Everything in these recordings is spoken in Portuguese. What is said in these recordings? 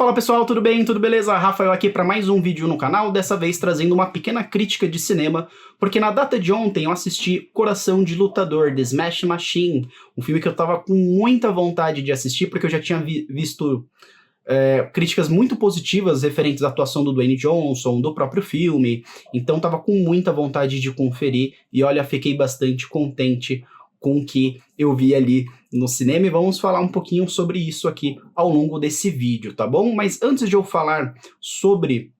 Fala pessoal, tudo bem? Tudo beleza? Rafael aqui para mais um vídeo no canal, dessa vez trazendo uma pequena crítica de cinema, porque na data de ontem eu assisti Coração de Lutador, The Smash Machine, um filme que eu tava com muita vontade de assistir, porque eu já tinha visto críticas muito positivas referentes à atuação do Dwayne Johnson, do próprio filme, então tava com muita vontade de conferir, e olha, fiquei bastante contente com o que eu vi ali no cinema, e vamos falar um pouquinho sobre isso aqui ao longo desse vídeo, tá bom? Mas antes de eu falar sobre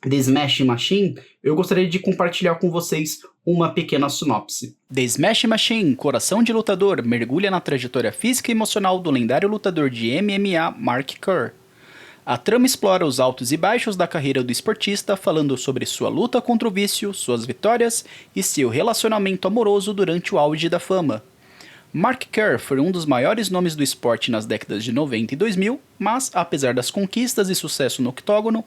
The Smash Machine, eu gostaria de compartilhar com vocês uma pequena sinopse. The Smash Machine, Coração de Lutador, mergulha na trajetória física e emocional do lendário lutador de MMA Mark Kerr. A trama explora os altos e baixos da carreira do esportista, falando sobre sua luta contra o vício, suas vitórias e seu relacionamento amoroso durante o auge da fama. Mark Kerr foi um dos maiores nomes do esporte nas décadas de 90 e 2000, mas, apesar das conquistas e sucesso no octógono,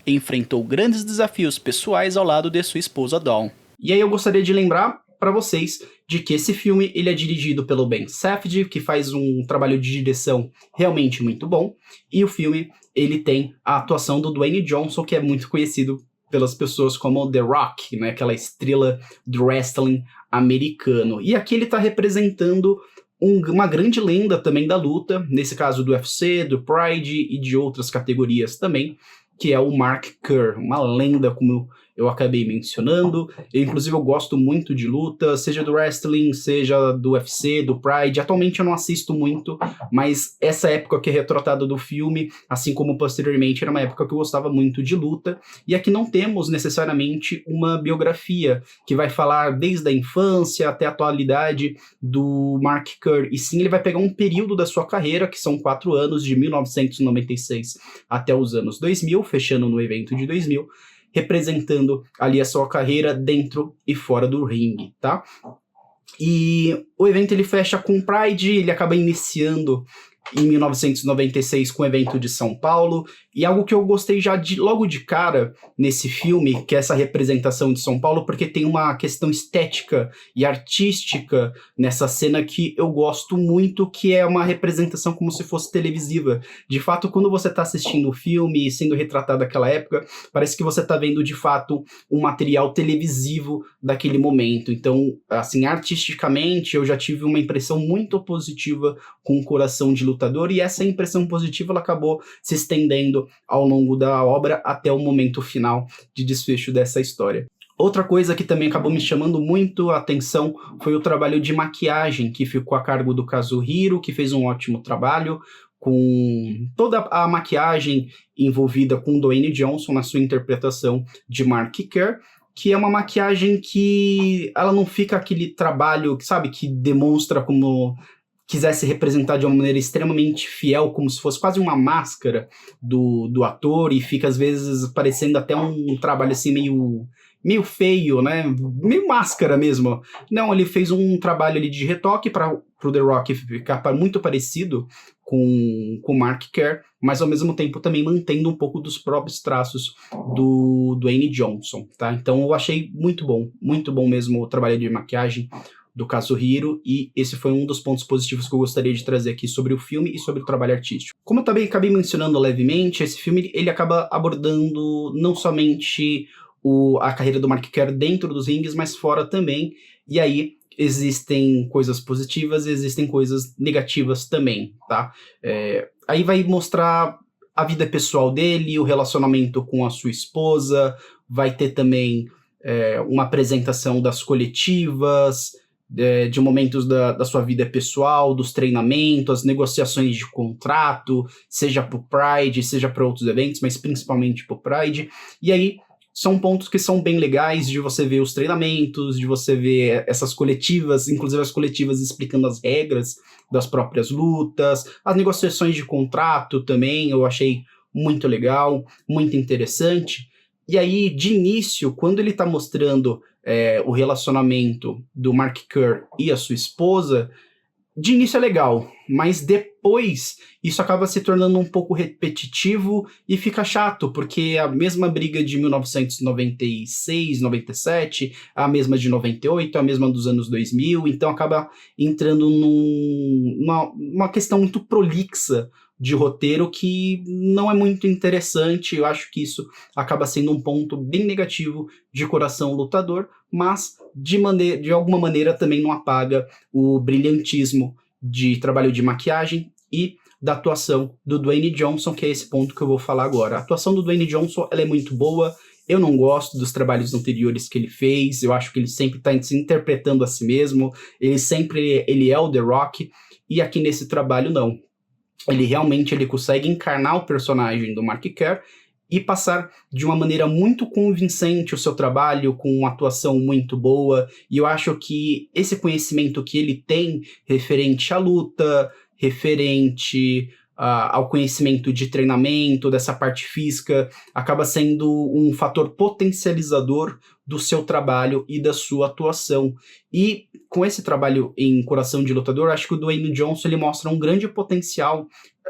enfrentou grandes desafios pessoais ao lado de sua esposa Dawn. E aí eu gostaria de lembrar para vocês de que esse filme ele é dirigido pelo Ben Safdie, que faz um trabalho de direção realmente muito bom, e o filme ele tem a atuação do Dwayne Johnson, que é muito conhecido pelas pessoas como The Rock, né, aquela estrela do wrestling americano. E aqui ele está representando uma grande lenda também da luta, nesse caso do UFC, do Pride e de outras categorias também, que é o Mark Kerr, uma lenda, como eu acabei mencionando. Inclusive eu gosto muito de luta, seja do wrestling, seja do UFC, do Pride. Atualmente eu não assisto muito, mas essa época que é retratada do filme, assim como posteriormente, era uma época que eu gostava muito de luta. E aqui não temos necessariamente uma biografia que vai falar desde a infância até a atualidade do Mark Kerr. E sim, ele vai pegar um período da sua carreira, que são 4 anos, de 1996 até os anos 2000, fechando no evento de 2000, representando ali a sua carreira dentro e fora do ringue, tá? E o evento ele fecha com Pride, ele acaba iniciando em 1996 com o evento de São Paulo, e algo que eu gostei já logo de cara nesse filme, que é essa representação de São Paulo, porque tem uma questão estética e artística nessa cena que eu gosto muito, que é uma representação como se fosse televisiva. De fato, quando você está assistindo o filme, sendo retratado daquela época, parece que você está vendo de fato um material televisivo daquele momento. Então, assim, artisticamente, eu já tive uma impressão muito positiva com o Coração de Lutador, e essa impressão positiva ela acabou se estendendo ao longo da obra até o momento final de desfecho dessa história. Outra coisa que também acabou me chamando muito a atenção foi o trabalho de maquiagem, que ficou a cargo do Kazuhiro, que fez um ótimo trabalho com toda a maquiagem envolvida com Dwayne Johnson na sua interpretação de Mark Kerr, que é uma maquiagem que ela não fica aquele trabalho, sabe, que demonstra como quisesse representar de uma maneira extremamente fiel, como se fosse quase uma máscara do ator, e fica às vezes parecendo até um trabalho assim meio feio, né? Meio máscara mesmo. Não, ele fez um trabalho ali de retoque para o The Rock ficar muito parecido com o Mark Kerr, mas ao mesmo tempo também mantendo um pouco dos próprios traços do Dwayne Johnson, tá? Então eu achei muito bom mesmo o trabalho de maquiagem do Kazuhiro, e esse foi um dos pontos positivos que eu gostaria de trazer aqui sobre o filme e sobre o trabalho artístico. Como eu também acabei mencionando levemente, esse filme ele acaba abordando não somente a carreira do Mark Kerr dentro dos rings, mas fora também, e aí existem coisas positivas e existem coisas negativas também, tá? Aí vai mostrar a vida pessoal dele, o relacionamento com a sua esposa, vai ter também uma apresentação das coletivas, de momentos da sua vida pessoal, dos treinamentos, as negociações de contrato, seja para o Pride, seja para outros eventos, mas principalmente para o Pride. E aí são pontos que são bem legais de você ver os treinamentos, de você ver essas coletivas, inclusive as coletivas explicando as regras das próprias lutas, as negociações de contrato também, eu achei muito legal, muito interessante. E aí, de início, quando ele está mostrando o relacionamento do Mark Kerr e a sua esposa, de início é legal, mas depois isso acaba se tornando um pouco repetitivo e fica chato, porque a mesma briga de 1996, 97, a mesma de 98, a mesma dos anos 2000, então acaba entrando numa questão muito prolixa de roteiro que não é muito interessante. Eu acho que isso acaba sendo um ponto bem negativo de Coração Lutador, mas de alguma maneira também não apaga o brilhantismo de trabalho de maquiagem e da atuação do Dwayne Johnson, que é esse ponto que eu vou falar agora. A atuação do Dwayne Johnson, ela é muito boa. Eu não gosto dos trabalhos anteriores que ele fez, eu acho que ele sempre está se interpretando a si mesmo, ele é o The Rock, e aqui nesse trabalho não. Ele consegue encarnar o personagem do Mark Kerr e passar de uma maneira muito convincente o seu trabalho, com uma atuação muito boa, e eu acho que esse conhecimento que ele tem referente à luta, referente ao conhecimento de treinamento, dessa parte física, acaba sendo um fator potencializador do seu trabalho e da sua atuação. E com esse trabalho em Coração de Lutador, acho que o Dwayne Johnson ele mostra um grande potencial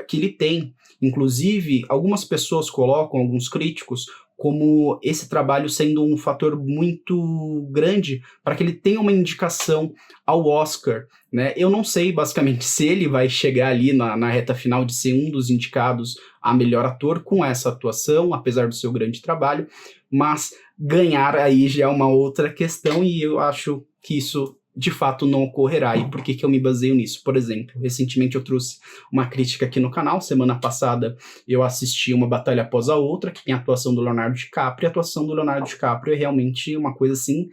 que ele tem. Inclusive, algumas pessoas colocam, alguns críticos, como esse trabalho sendo um fator muito grande para que ele tenha uma indicação ao Oscar, né? Eu não sei, basicamente, se ele vai chegar ali na reta final de ser um dos indicados a melhor ator com essa atuação, apesar do seu grande trabalho, mas ganhar aí já é uma outra questão e eu acho que isso de fato não ocorrerá. E por que eu me baseio nisso? Por exemplo, recentemente eu trouxe uma crítica aqui no canal, semana passada eu assisti Uma Batalha Após a Outra, que tem a atuação do Leonardo DiCaprio, e a atuação do Leonardo DiCaprio é realmente uma coisa assim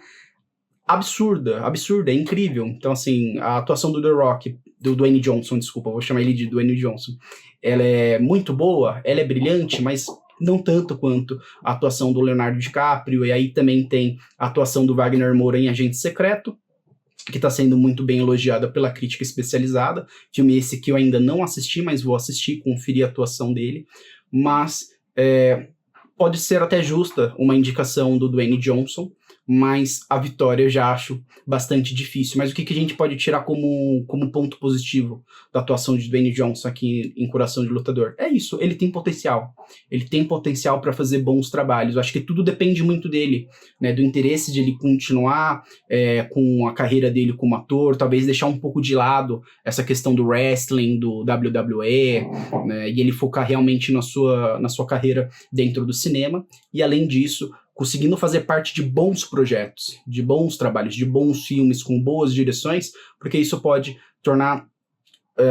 absurda, é incrível. Então assim, a atuação do The Rock, do Dwayne Johnson, desculpa, vou chamar ele de Dwayne Johnson, ela é muito boa, ela é brilhante, mas não tanto quanto a atuação do Leonardo DiCaprio, e aí também tem a atuação do Wagner Moura em Agente Secreto, que está sendo muito bem elogiada pela crítica especializada, filme esse que eu ainda não assisti, mas vou assistir, conferir a atuação dele, mas pode ser até justa uma indicação do Dwayne Johnson, mas a vitória eu já acho bastante difícil. Mas o que a gente pode tirar como ponto positivo da atuação de Dwayne Johnson aqui em Coração de Lutador? É isso, ele tem potencial. Ele tem potencial para fazer bons trabalhos. Eu acho que tudo depende muito dele, né, do interesse de ele continuar com a carreira dele como ator, talvez deixar um pouco de lado essa questão do wrestling, do WWE, né, e ele focar realmente na sua carreira dentro do cinema. E além disso, conseguindo fazer parte de bons projetos, de bons trabalhos, de bons filmes com boas direções, porque isso pode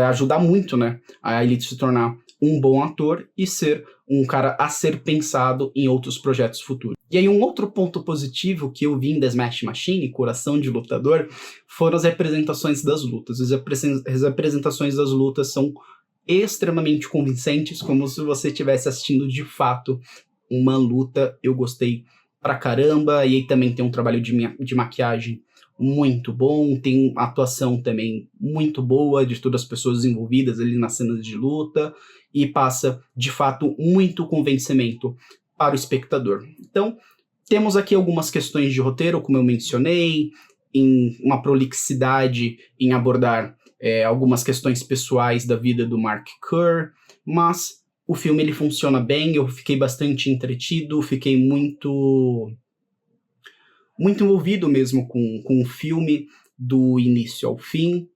ajudar muito, né, a ele se tornar um bom ator e ser um cara a ser pensado em outros projetos futuros. E aí um outro ponto positivo que eu vi em The Smash Machine, Coração de Lutador, foram as representações das lutas. As representações das lutas são extremamente convincentes, como se você estivesse assistindo de fato uma luta. Eu gostei pra caramba, e aí também tem um trabalho de maquiagem muito bom, tem uma atuação também muito boa de todas as pessoas envolvidas ali nas cenas de luta, e passa, de fato, muito convencimento para o espectador. Então, temos aqui algumas questões de roteiro, como eu mencionei, em uma prolixidade em abordar algumas questões pessoais da vida do Mark Kerr, mas o filme ele funciona bem, eu fiquei bastante entretido, fiquei muito envolvido mesmo com o filme, do início ao fim.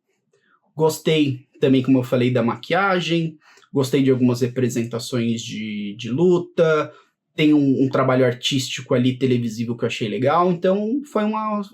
Gostei também, como eu falei, da maquiagem, gostei de algumas representações de luta, tem um trabalho artístico ali, televisivo, que eu achei legal, então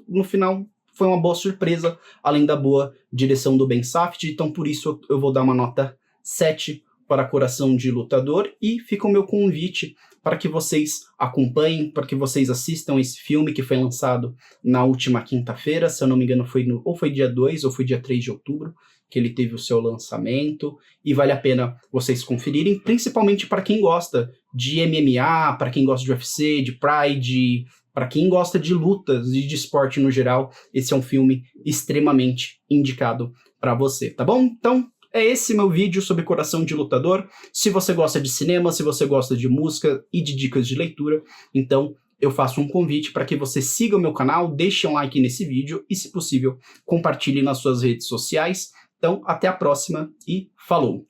no final foi uma boa surpresa, além da boa direção do Ben Safdie, então por isso eu vou dar uma nota 7 para Coração de Lutador, e fica o meu convite para que vocês acompanhem, para que vocês assistam esse filme que foi lançado na última quinta-feira, se eu não me engano foi dia 2 ou foi dia 3 de outubro, que ele teve o seu lançamento, e vale a pena vocês conferirem, principalmente para quem gosta de MMA, para quem gosta de UFC, de Pride, para quem gosta de lutas e de esporte no geral. Esse é um filme extremamente indicado para você, tá bom? Então, é esse meu vídeo sobre Coração de Lutador. Se você gosta de cinema, se você gosta de música e de dicas de leitura, então eu faço um convite para que você siga o meu canal, deixe um like nesse vídeo e, se possível, compartilhe nas suas redes sociais. Então, até a próxima e falou!